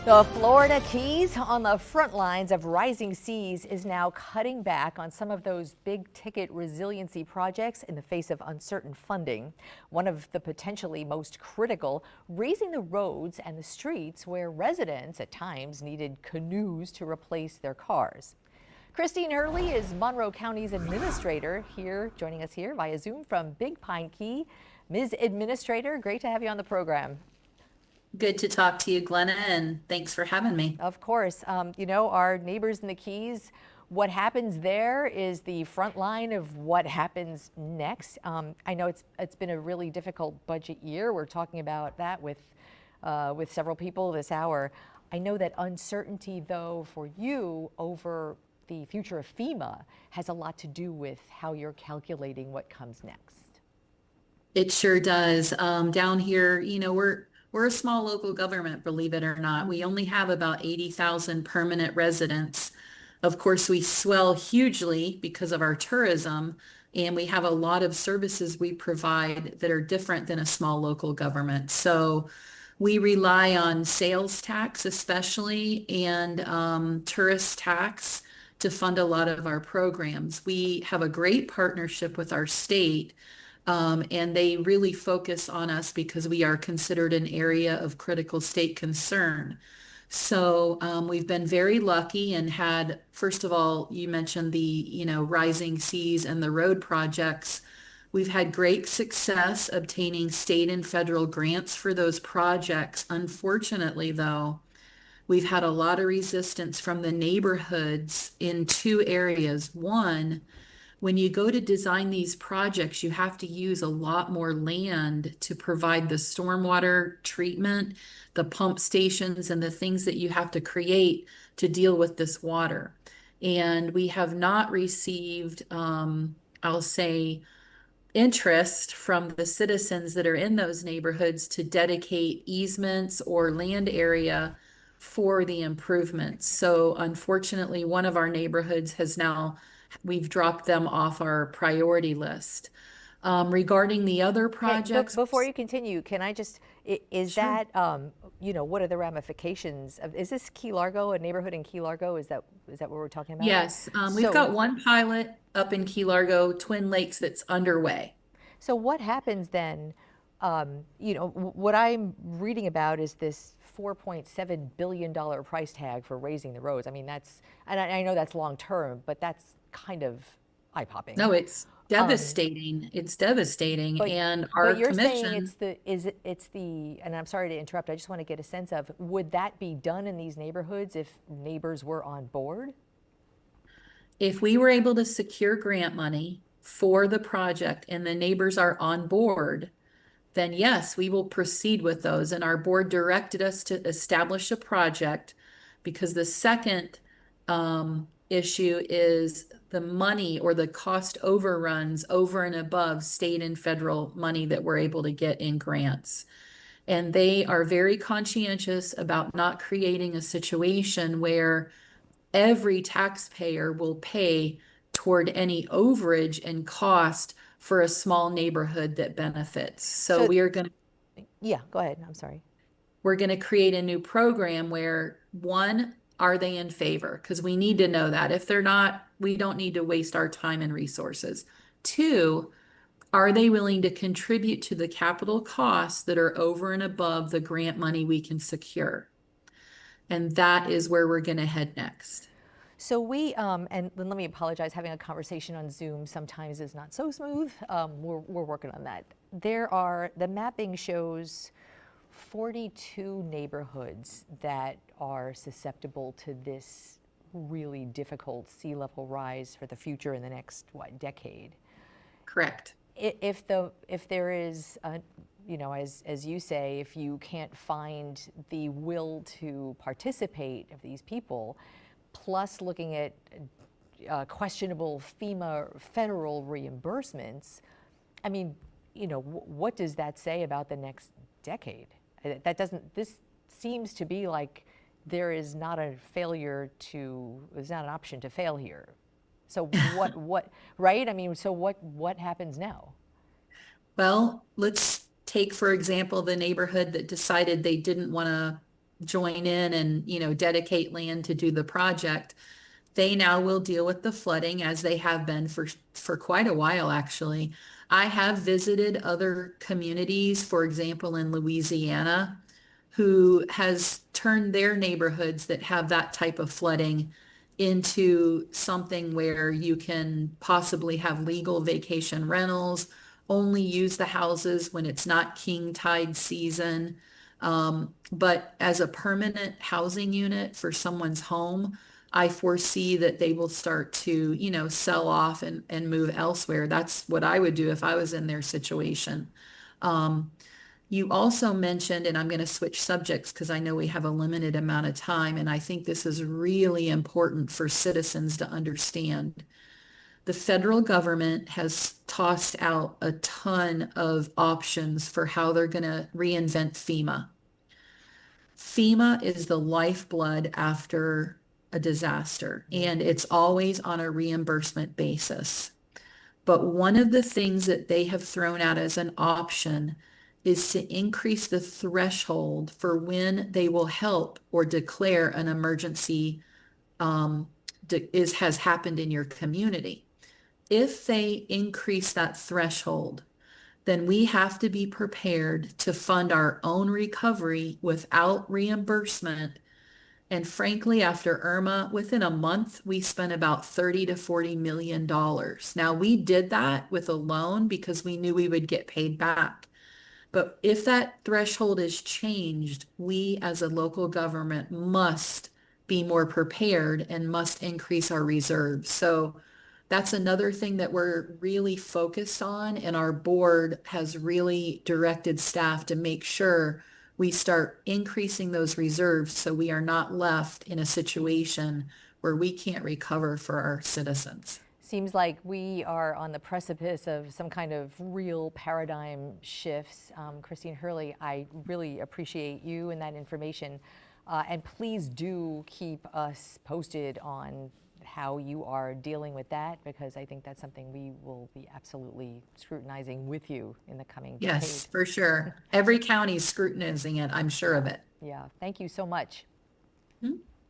The Florida Keys, on the front lines of rising seas, is now cutting back on some of those big ticket resiliency projects in the face of uncertain funding. One of the potentially most critical, raising the roads and the streets where residents at times needed canoes to replace their cars. Christine Hurley is Monroe County's administrator here, joining us here via Zoom from Big Pine Key. Ms. Administrator, great to have you on the program. Good to talk to you, Glenna, and thanks for having me. Of course. Our neighbors in the Keys, what happens there is the front line of what happens next. I know it's been a really difficult budget year. We're talking about that with several people this hour. I know that uncertainty, though, for you over the future of FEMA has a lot to do with how you're calculating what comes next. It sure does. Down here, we're a small local government, believe it or not. We only have about 80,000 permanent residents. Of course, we swell hugely because of our tourism, and we have a lot of services we provide that are different than a small local government. So we rely on sales tax especially, and tourist tax to fund a lot of our programs. We have a great partnership with our state. And they really focus on us because we are considered an area of critical state concern. So we've been very lucky and had, first of all, you mentioned the, rising seas and the road projects. We've had great success obtaining state and federal grants for those projects. Unfortunately, though, we've had a lot of resistance from the neighborhoods in two areas. One, when you go to design these projects, you have to use a lot more land to provide the stormwater treatment, the pump stations, and the things that you have to create to deal with this water. And we have not received, I'll say, interest from the citizens that are in those neighborhoods to dedicate easements or land area for the improvements. So unfortunately, one of our neighborhoods we've dropped them off our priority list. Regarding the other projects. Before you continue, can I just, is Sure. that, what are the ramifications of, is this Key Largo, a neighborhood in Key Largo? Is that what we're talking about? Yes, we've got one pilot up in Key Largo, Twin Lakes, that's underway. So what happens then? What I'm reading about is this $4.7 billion price tag for raising the roads. I mean, and I know that's long term, but that's kind of eye-popping. No, it's devastating. It's devastating. And our but you're commission. saying and I'm sorry to interrupt, I just want to get a sense of, would that be done in these neighborhoods if neighbors were on board? If we were able to secure grant money for the project and the neighbors are on board, then yes, we will proceed with those. And our board directed us to establish a project because the second issue is the money or the cost overruns over and above state and federal money that we're able to get in grants. And they are very conscientious about not creating a situation where every taxpayer will pay toward any overage and cost for a small neighborhood that benefits. So we are going to. Yeah, go ahead. I'm sorry. We're going to create a new program where, one, are they in favor? Because we need to know that. If they're not, we don't need to waste our time and resources. Two, are they willing to contribute to the capital costs that are over and above the grant money we can secure? And that is where we're going to head next. So and let me apologize, having a conversation on Zoom sometimes is not so smooth. We're working on that. The mapping shows 42 neighborhoods that are susceptible to this really difficult sea level rise for the future in the next, decade? Correct. If there is, as you say, if you can't find the will to participate of these people, plus looking at questionable FEMA federal reimbursements, I mean, what does that say about the next decade? This seems to be like there is not an option to fail here. So what, right? I mean, so what happens now? Well, let's take, for example, the neighborhood that decided they didn't want to join in and, dedicate land to do the project, they now will deal with the flooding as they have been for quite a while, actually. I have visited other communities, for example, in Louisiana, who has turned their neighborhoods that have that type of flooding into something where you can possibly have legal vacation rentals, only use the houses when it's not king tide season. But as a permanent housing unit for someone's home, I foresee that they will start to, sell off and move elsewhere. That's what I would do if I was in their situation. Um, you also mentioned, and I'm going to switch subjects because I know we have a limited amount of time, and I think this is really important for citizens to understand. The federal government has tossed out a ton of options for how they're going to reinvent FEMA. FEMA is the lifeblood after a disaster, and it's always on a reimbursement basis. But one of the things that they have thrown out as an option is to increase the threshold for when they will help or declare an emergency has happened in your community. If they increase that threshold, then we have to be prepared to fund our own recovery without reimbursement. And frankly, after Irma, within a month, we spent about 30 to 40 million dollars. Now, we did that with a loan because we knew we would get paid back. But if that threshold is changed, we as a local government must be more prepared and must increase our reserves. So that's another thing that we're really focused on, and our board has really directed staff to make sure we start increasing those reserves so we are not left in a situation where we can't recover for our citizens. Seems like we are on the precipice of some kind of real paradigm shifts. Christine Hurley, I really appreciate you and that information. And please do keep us posted on how you are dealing with that, because I think that's something we will be absolutely scrutinizing with you in the coming decade. Yes, for sure. Every county is scrutinizing it, I'm sure of it. Yeah, thank you so much. Hmm?